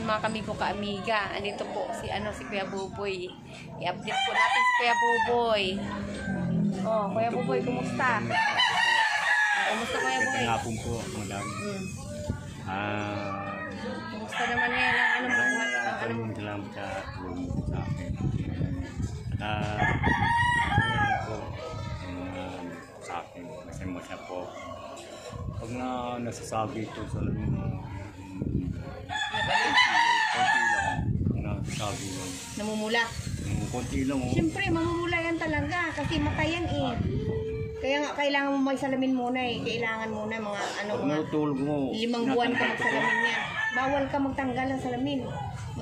mga kamigo ka-amiga. Andito po si Kuya Buboy. I-update po natin si Kuya Buboy. Oh, Kuya Buboy, kumusta? Kumusta Kuya Buboy? Ito nga po, madami. Kumusta naman ngayon ang ano mo? Maraming salamat sa tulong sa akin. At sa akin, kasi masya po. Pag nasasabi ito sa lamin mo, konti lang nasasabi lang. Namumula? Konti lang. Siyempre, mamumula yan talaga kasi mata yan eh. Kaya nga, kailangan mo may salamin muna eh. Kailangan muna mga ano Pag mga natulog mo, 5 buwan ka magsalamin yan. Bawal ka magtanggal ng salamin.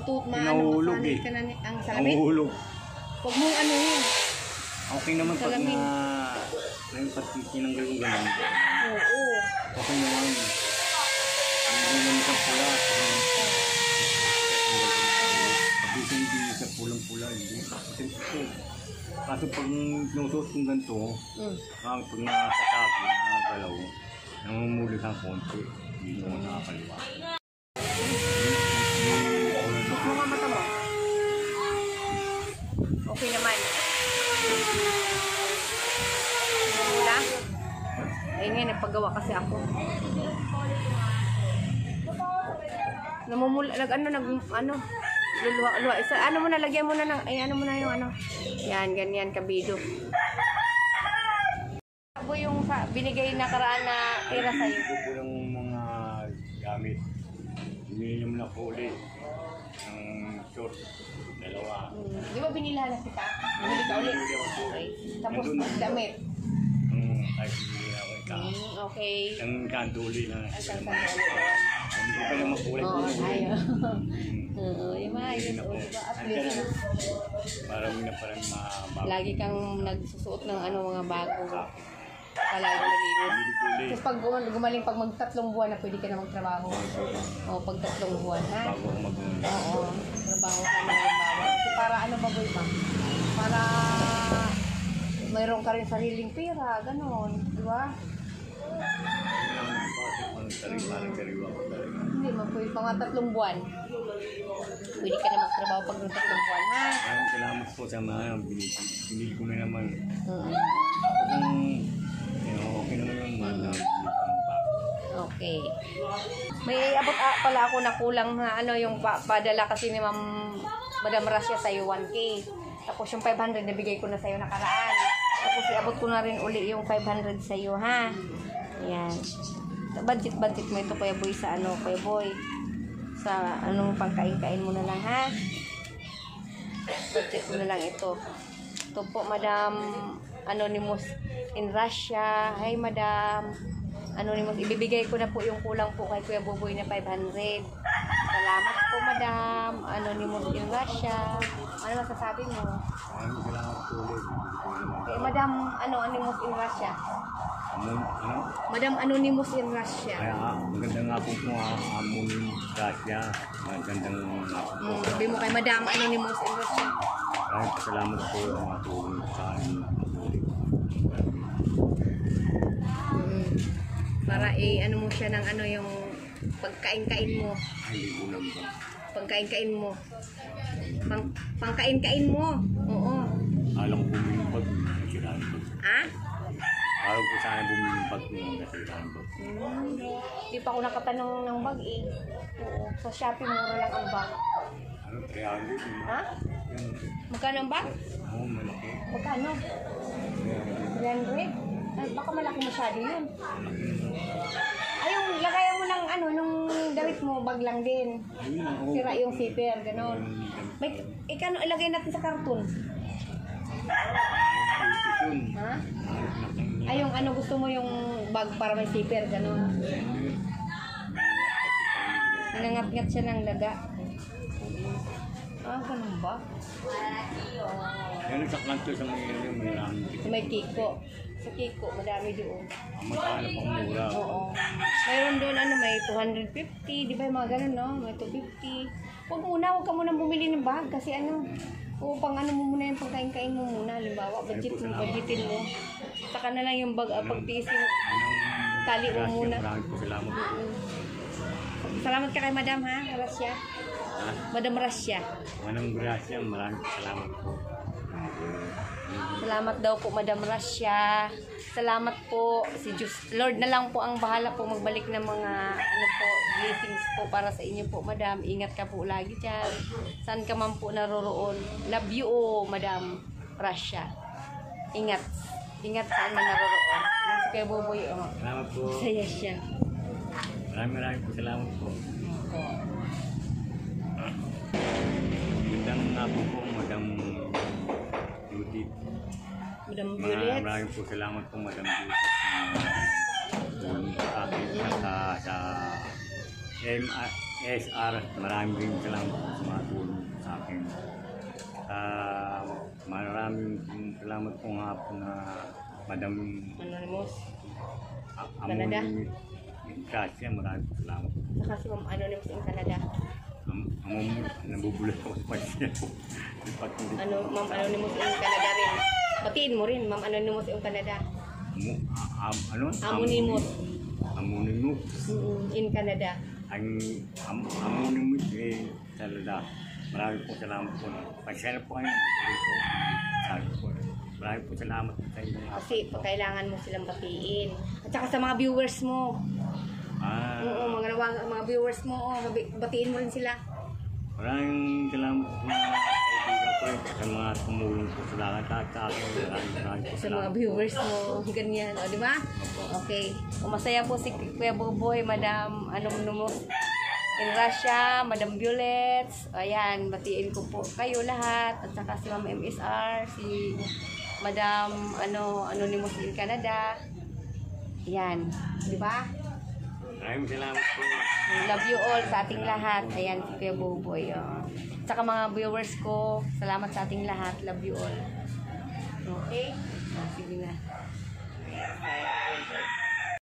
Nahulog masanay eh. ka na ang salamin. Nahulog. Huwag mong ano yun. Okay naman pag Salamin. tinanggal mo ganun. Oo. Okay naman. Hindi naman sa pula. Pag hindi sa pulang-pula, hindi. Kaso pag nusuot kong ganito, pag nasasabi, nakagalaw, namumuli ng konti, hindi mo nakakaliwa. Mga mata mo. Okay naman. Wala. Ayun nga, nagpagawa kasi ako. Namumula, luluha. Ano mo na, lagyan mo na ng, ano mo na yung ano. Yan, ganyan, kabido. Ako yung binigay na karaan na tira sa'yo. Ito po yung mga gamit. Hindi naman ako ulit. Ng short, 2. Di ba binila na kita? Binili ka ulit. Okay. Tapos damit. Ay, hindi ako ikaw. Okay. Ang kanduli na. Ang sandali ulit. Hindi ko pa yung makulay. Oo, ayaw. Oo, yung maayos. At least na. Parang na parang mabago. Lagi kang nagsusuot ng mga bago. Palagi malinis. Tapos pag gumaling, pag mag-3 buwan na pwede ka na magtrabaho. O, pag 3 buwan, ha? Bago ako mag-uwi. Oo, trabaho ka na yung bawal. Kasi para ano ba, boy, ma? Para mayroon ka rin sariling pera, gano'n. Di ba? Parang kariwa ko talaga. Hindi, pwede pa nga 3 buwan. Pwede ka na magtrabaho pag 3 buwan, ha? Maraming salamat po sa mga binili ko na naman. Okay naman yung mga Okay. May abot pala ako na kulang na yung padala kasi ni Madam Rasya sa'yo 1K. Tapos yung 500 nabigay ko na sa'yo nakaraan. Tapos iabot ko na rin uli yung 500 sa'yo, ha? Ayan. Budget mo ito, Kuya Boy, sa Kuya Boy. Sa pangkain-kain mo na lang, ha? Budget mo na lang ito. Ito po, Madam Anonymous in Russia. Hi, Madam Anonymous. Ibibigay ko na po yung kulang po kay Kuya Buboy na 500. Salamat po, Madam Anonymous in Russia. Ano masasabi mo? Maraming salamat po ulit. Okay, Madam Anonymous in Russia. Ano? Madam Anonymous in Russia. Kaya maganda nga po kung amon Russia. Magandang nga po. Sabi mo kay Madam Anonymous in Russia. Maraming salamat po sa mga tulong sa akin. Para ano mo siya ng yung pagkain-kain mo. Hindi ko lang ba? Pagkain-kain mo. Pangkain-kain mo. Oo. Alam ko bumili ng bag. Nasiraan bag. Ha? Alam ko sana bumili ng bag. Nasiraan bag. Hindi pa ako nakatanong ng bag eh. Oo. Sa Shopee mura lang ang bag. Ano? 300? Ha? Magkano ang bag? Oo, malaki. Magkano? 300? Ay, baka malaki masyado yun. Ay, yung lagayan mo ng nung damit mo, bag lang din. Sira yung zipper, gano'n. Ikano, ilagay natin sa karton. Ha? Ay, yung gusto mo yung bag para may zipper, gano'n. Nangat-ngat siya ng daga. Ganun ba? Yan sa kanto sa mga yung marami. Sa may Kiko. Sa Kiko, madami doon. Magkano pang mura. Oo. Mayroon doon, may 250. Di ba yung mga ganun, no? May 250. Huwag ka muna bumili ng bag kasi pang mo muna yung pagkain-kain mo muna. Halimbawa, budgetin mo. Saka na lang yung bag, pagtiisin. Tali mo muna. Salamat. Salamat ka kay Madam, ha? Rasya. Madam Rasya. Manang grasya, maraming salamat po. Salamat daw po, Madam Rasya. Salamat po. Si Diyos, Lord na lang po ang bahala po magbalik ng mga ano po, blessings po para sa inyo po, Madam. Ingat ka po lagi dyan. Saan ka man po naroroon. Love you, Madam Rasya. Ingat. Ingat saan man naroroon. Si Kuya Buboy, Salamat po. masaya siya. Maraming po salamat po. Gandang nga po, Madam Judith. Madam Violet. Maraming po salamat po, Madam Judith. Sa akin sa MSR, maraming din salamat po sa mga tulong sa akin. Maraming salamat po nga po na Madam Anonymous. Canada. Kasi maraming po salamat. Saka si Ma'am Anonymous in Canada. Nabubulat ako sa pasya po. Ma'am Anonymous in Canada rin. Batiin mo rin, Ma'am Anonymous in Canada. Amonymous. Amonymous. In Canada. Ang Amonymous talaga. Maraming po salamat po. Pasya po kayo. Sabi po. Maraming po salamat sa inyo. Kasi kailangan mo silang batiin. At saka sa mga viewers mo. Oo, mga viewers mo, batiin mo rin sila. Maraming salamat po mga kaibigan ko sa mga tumulong po sa lahat at sa akin. Maraming po Sa mga viewers mo, ganyan. O, di ba? Okay. Masaya po si Kuya Buboy, Madam Anonymous in Russia, Madam Violet. Ayan, batiin ko po kayo lahat. At saka si Ma'am MSR, si Madam Anonymous in Canada. Ayan. Di ba? Maraming salamat po. Love you all sa ating lahat. Ayan, si Kuya Buboy. Tsaka mga viewers ko, salamat sa ating lahat. Love you all. Okay? Sige na.